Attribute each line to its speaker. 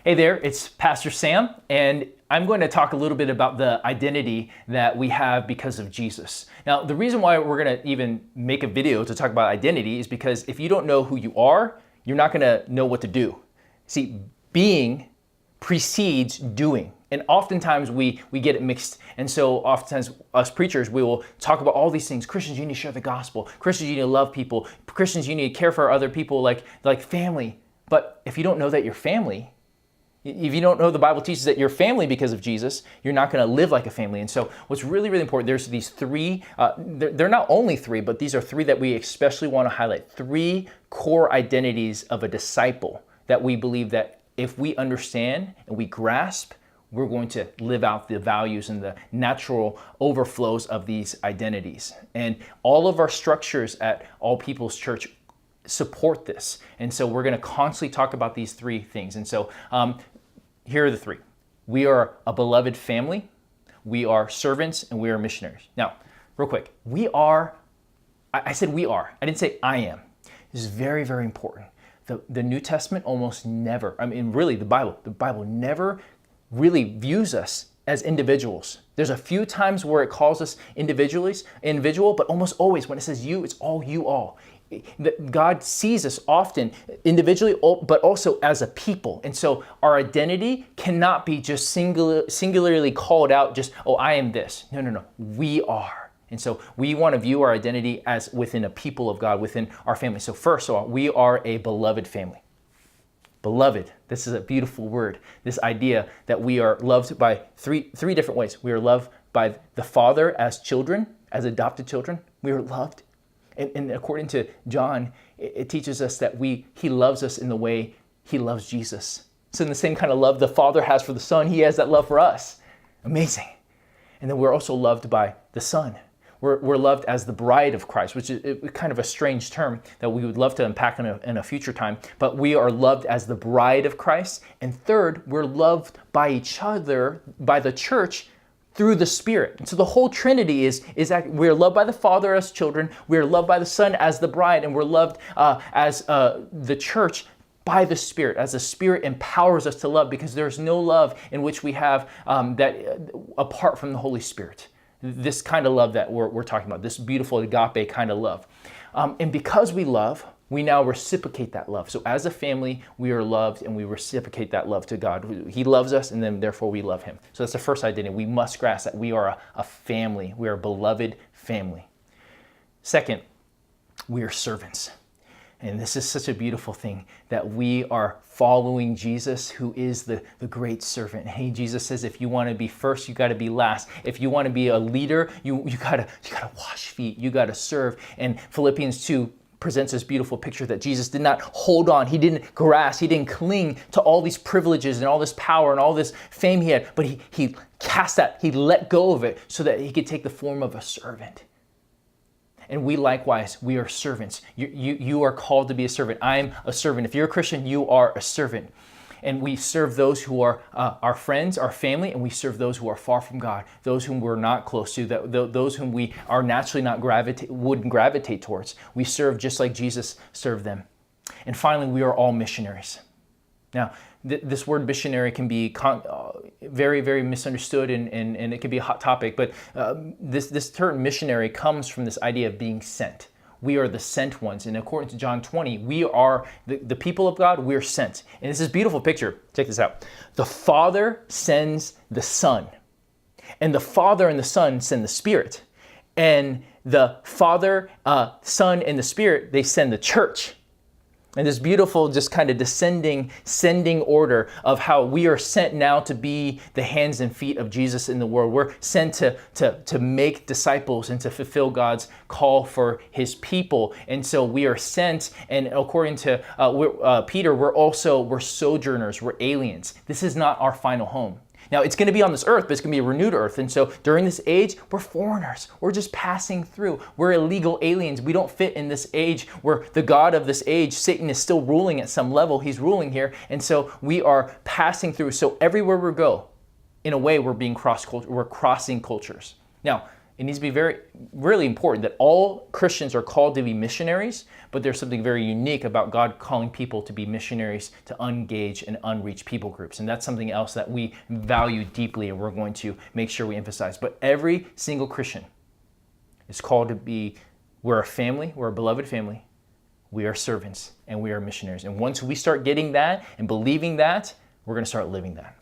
Speaker 1: Hey there, it's Pastor Sam, and I'm going to talk a little bit about the identity that we have because of Jesus. Now, the reason why we're going to even make a video to talk about identity is because if you don't know who you are, you're not going to know what to do. See, being precedes doing. And oftentimes we get it mixed. And so oftentimes us preachers, we will talk about all these things. Christians, you need to share the gospel. Christians, you need to love people. Christians, you need to care for other people like family. But if you don't know that you're family, if you don't know the Bible teaches that you're family because of Jesus, you're not going to live like a family. And so what's really, really important, there's these three, they're not only three, but these are three that we especially want to highlight. Three core identities of a disciple that we believe that if we understand and we grasp, we're going to live out the values and the natural overflows of these identities. And all of our structures at All People's Church support this. And so we're going to constantly talk about these three things. And so here are the three. We are a beloved family, we are servants, and we are missionaries. Now, real quick, I said we are. I didn't say I am. This is very, very important. The New Testament almost never, really the Bible never really views us as individuals. There's a few times where it calls us individual, but almost always when it says you, it's all you all. God sees us often individually, but also as a people. And so our identity cannot be just singularly called out, just, oh, I am this. No. We are. And so we want to view our identity as within a people of God, within our family. So first of all, we are a beloved family. Beloved, this is a beautiful word. This idea that we are loved by three different ways. We are loved by the Father as children, as adopted children. We are loved. And according to John, it teaches us that he loves us in the way he loves Jesus. So in the same kind of love the Father has for the Son, he has that love for us. Amazing. And then we're also loved by the Son. We're loved as the bride of Christ, which is kind of a strange term that we would love to unpack in a future time. But we are loved as the bride of Christ. And third, we're loved by each other, by the church, through the Spirit. And so the whole Trinity is that we're loved by the Father as children, we're loved by the Son as the bride, and we're loved as the church by the Spirit, as the Spirit empowers us to love, because there's no love in which we have that apart from the Holy Spirit. This kind of love that we're talking about, this beautiful agape kind of love. And because we love, we now reciprocate that love. So as a family, we are loved and we reciprocate that love to God. He loves us and then therefore we love him. So that's the first identity. We must grasp that we are a family. We are a beloved family. Second, we are servants. And this is such a beautiful thing that we are following Jesus, who is the great servant. Hey, Jesus says, if you want to be first, you got to be last. If you want to be a leader, you gotta wash feet. You got to serve. And Philippians 2 presents this beautiful picture that Jesus did not hold on. He didn't grasp. He didn't cling to all these privileges and all this power and all this fame he had, but he cast that. He let go of it so that he could take the form of a servant. And we likewise, we are servants. You are called to be a servant. I am a servant. If you're a Christian, you are a servant. And we serve those who are our friends, our family, and we serve those who are far from God, those whom we're not close to, those whom we are naturally not wouldn't gravitate towards. We serve just like Jesus served them. And finally, we are all missionaries. Now, this word missionary can be very, very misunderstood and it can be a hot topic, but this term missionary comes from this idea of being sent. We are the sent ones. And according to John 20, we are the people of God, we're sent. And this is a beautiful picture. Check this out. The Father sends the Son. And the Father and the Son send the Spirit. And the Father, Son, and the Spirit, they send the church. And this beautiful, just kind of sending order of how we are sent now to be the hands and feet of Jesus in the world. We're sent to make disciples and to fulfill God's call for his people. And so we are sent, and according to Peter, we're sojourners, we're aliens. This is not our final home. Now, it's going to be on this earth, but it's going to be a renewed earth. And so during this age, we're foreigners. We're just passing through. We're illegal aliens. We don't fit in this age where the God of this age, Satan, is still ruling at some level. He's ruling here. And so we are passing through. So everywhere we go, in a way, we're crossing cultures. Now, it needs to be really important that all Christians are called to be missionaries, but there's something very unique about God calling people to be missionaries to engage and unreached people groups. And that's something else that we value deeply and we're going to make sure we emphasize. But every single Christian is called to be, we're a family, we're a beloved family, we are servants, and we are missionaries. And once we start getting that and believing that, we're going to start living that.